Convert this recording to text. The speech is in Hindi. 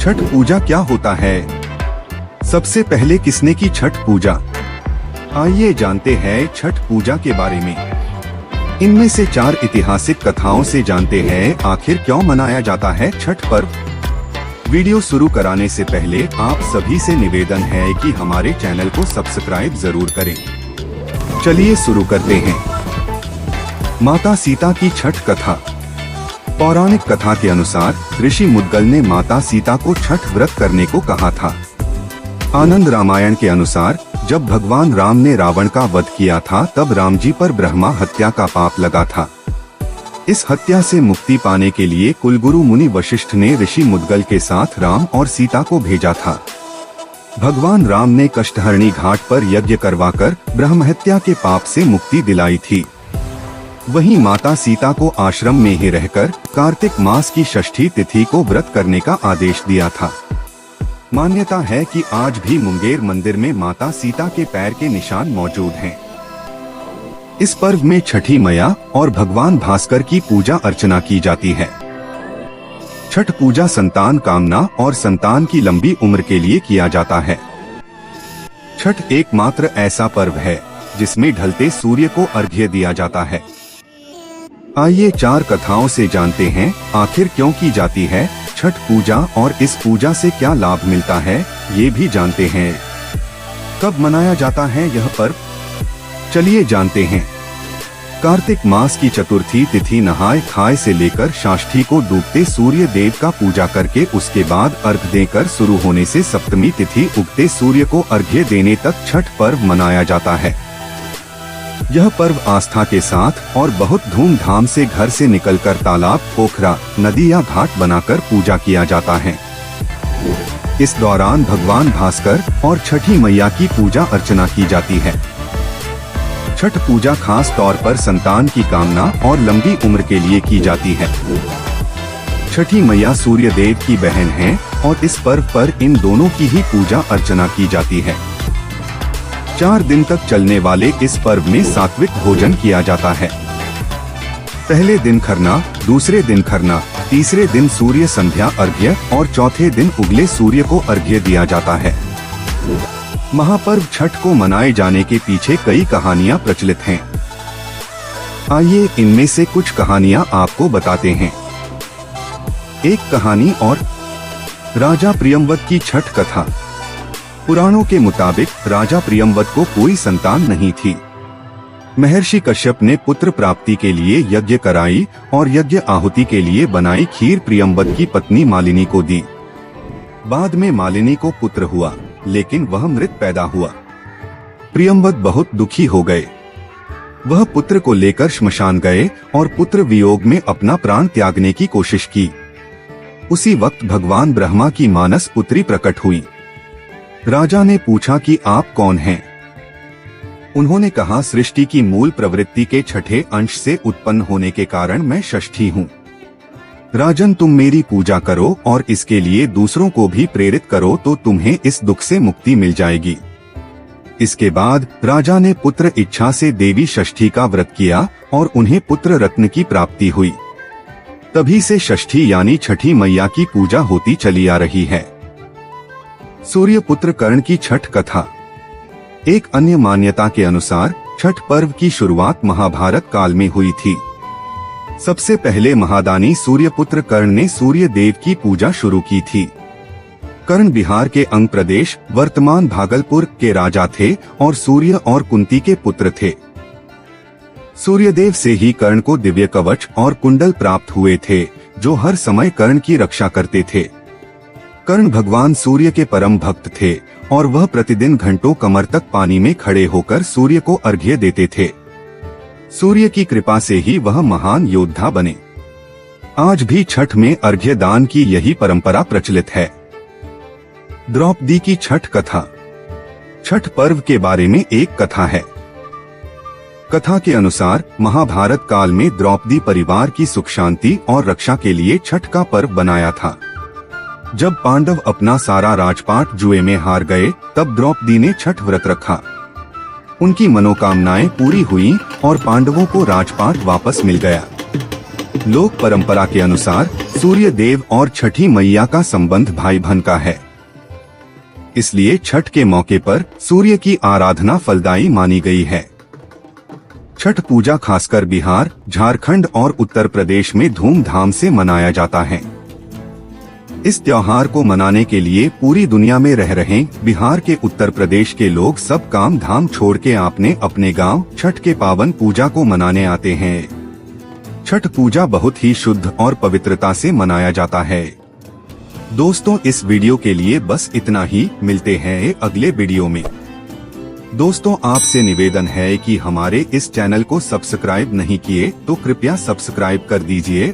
छठ पूजा क्या होता है? सबसे पहले किसने की छठ पूजा? आइए जानते हैं छठ पूजा के बारे में। इनमें से 4 ऐतिहासिक कथाओं से जानते हैं आखिर क्यों मनाया जाता है छठ पर्व। वीडियो शुरू कराने से पहले आप सभी से निवेदन है कि हमारे चैनल को सब्सक्राइब जरूर करें। चलिए शुरू करते हैं। माता सीता की छठ कथा। पौराणिक कथा के अनुसार ऋषि मुद्गल ने माता सीता को छठ व्रत करने को कहा था। आनंद रामायण के अनुसार जब भगवान राम ने रावण का वध किया था तब राम जी पर ब्रह्मा हत्या का पाप लगा था। इस हत्या से मुक्ति पाने के लिए कुलगुरु मुनि वशिष्ठ ने ऋषि मुद्गल के साथ राम और सीता को भेजा था। भगवान राम ने कष्टहरणी घाट पर यज्ञ करवाकर ब्रह्म हत्या के पाप से मुक्ति दिलाई थी। वहीं माता सीता को आश्रम में ही रहकर कार्तिक मास की षष्ठी तिथि को व्रत करने का आदेश दिया था। मान्यता है कि आज भी मुंगेर मंदिर में माता सीता के पैर के निशान मौजूद हैं। इस पर्व में छठी मैया और भगवान भास्कर की पूजा अर्चना की जाती है। छठ पूजा संतान कामना और संतान की लंबी उम्र के लिए किया जाता है। छठ एकमात्र ऐसा पर्व है जिसमें ढलते सूर्य को अर्घ्य दिया जाता है। आइए 4 कथाओं से जानते हैं आखिर क्यों की जाती है छठ पूजा और इस पूजा से क्या लाभ मिलता है, ये भी जानते हैं। कब मनाया जाता है यह पर्व? चलिए जानते हैं। कार्तिक मास की चतुर्थी तिथि नहाय खाए से लेकर षष्ठी को डूबते सूर्य देव का पूजा करके उसके बाद अर्घ देकर शुरू होने से सप्तमी तिथि उगते सूर्य को अर्घ्य देने तक छठ पर्व मनाया जाता है। यह पर्व आस्था के साथ और बहुत धूमधाम से घर से निकलकर तालाब, पोखरा, नदी या घाट बनाकर पूजा किया जाता है। इस दौरान भगवान भास्कर और छठी मैया की पूजा अर्चना की जाती है। छठ पूजा खास तौर पर संतान की कामना और लंबी उम्र के लिए की जाती है। छठी मैया सूर्य देव की बहन हैं और इस पर्व पर इन दोनों की ही पूजा अर्चना की जाती है। 4 दिन तक चलने वाले इस पर्व में सात्विक भोजन किया जाता है। पहले दिन खरना, दूसरे दिन खरना, तीसरे दिन सूर्य संध्या अर्घ्य और चौथे दिन उगले सूर्य को अर्घ्य दिया जाता है। महापर्व छठ को मनाए जाने के पीछे कई कहानियां प्रचलित हैं। आइए इनमें से कुछ कहानियां आपको बताते हैं। एक कहानी और राजा प्रियंवद की छठ कथा। पुराणों के मुताबिक राजा प्रियंवद को कोई संतान नहीं थी। महर्षि कश्यप ने पुत्र प्राप्ति के लिए यज्ञ कराई और यज्ञ आहुति के लिए बनाई खीर प्रियंवद की पत्नी मालिनी को दी। बाद में मालिनी को पुत्र हुआ, लेकिन वह मृत पैदा हुआ। प्रियंवद बहुत दुखी हो गए। वह पुत्र को लेकर श्मशान गए और पुत्र वियोग में अपना प्राण त्यागने की कोशिश की। उसी वक्त भगवान ब्रह्मा की मानस पुत्री प्रकट हुई। राजा ने पूछा कि आप कौन हैं? उन्होंने कहा, सृष्टि की मूल प्रवृत्ति के छठे अंश से उत्पन्न होने के कारण मैं षष्ठी हूँ। राजन, तुम मेरी पूजा करो और इसके लिए दूसरों को भी प्रेरित करो तो तुम्हें इस दुख से मुक्ति मिल जाएगी। इसके बाद राजा ने पुत्र इच्छा से देवी षष्ठी का व्रत किया और उन्हें पुत्र रत्न की प्राप्ति हुई। तभी से षष्ठी यानी छठी मैया की पूजा होती चली आ रही है। सूर्य पुत्र कर्ण की छठ कथा। एक अन्य मान्यता के अनुसार छठ पर्व की शुरुआत महाभारत काल में हुई थी। सबसे पहले महादानी सूर्यपुत्र कर्ण ने सूर्य देव की पूजा शुरू की थी। कर्ण बिहार के अंग प्रदेश वर्तमान भागलपुर के राजा थे और सूर्य और कुंती के पुत्र थे। सूर्यदेव से ही कर्ण को दिव्य कवच और कुंडल प्राप्त हुए थे जो हर समय कर्ण की रक्षा करते थे। कर्ण भगवान सूर्य के परम भक्त थे और वह प्रतिदिन घंटों कमर तक पानी में खड़े होकर सूर्य को अर्घ्य देते थे। सूर्य की कृपा से ही वह महान योद्धा बने। आज भी छठ में अर्घ्य दान की यही परंपरा प्रचलित है। द्रौपदी की छठ कथा। छठ पर्व के बारे में एक कथा है। कथा के अनुसार महाभारत काल में द्रौपदी परिवार की सुख शांति और रक्षा के लिए छठ का पर्व बनाया था। जब पांडव अपना सारा राजपाट जुए में हार गए तब द्रौपदी ने छठ व्रत रखा। उनकी मनोकामनाएं पूरी हुई और पांडवों को राजपाट वापस मिल गया। लोक परंपरा के अनुसार सूर्य देव और छठी मैया का संबंध भाई बहन का है। इसलिए छठ के मौके पर सूर्य की आराधना फलदायी मानी गई है। छठ पूजा खासकर बिहार, झारखंड और उत्तर प्रदेश में धूमधाम से मनाया जाता है। इस त्योहार को मनाने के लिए पूरी दुनिया में रह रहे बिहार के उत्तर प्रदेश के लोग सब काम धाम छोड़ के अपने गांव छठ के पावन पूजा को मनाने आते हैं। छठ पूजा बहुत ही शुद्ध और पवित्रता से मनाया जाता है। दोस्तों, इस वीडियो के लिए बस इतना ही। मिलते हैं अगले वीडियो में। दोस्तों, आपसे निवेदन है कि हमारे इस चैनल को सब्सक्राइब नहीं किए तो कृपया सब्सक्राइब कर दीजिए।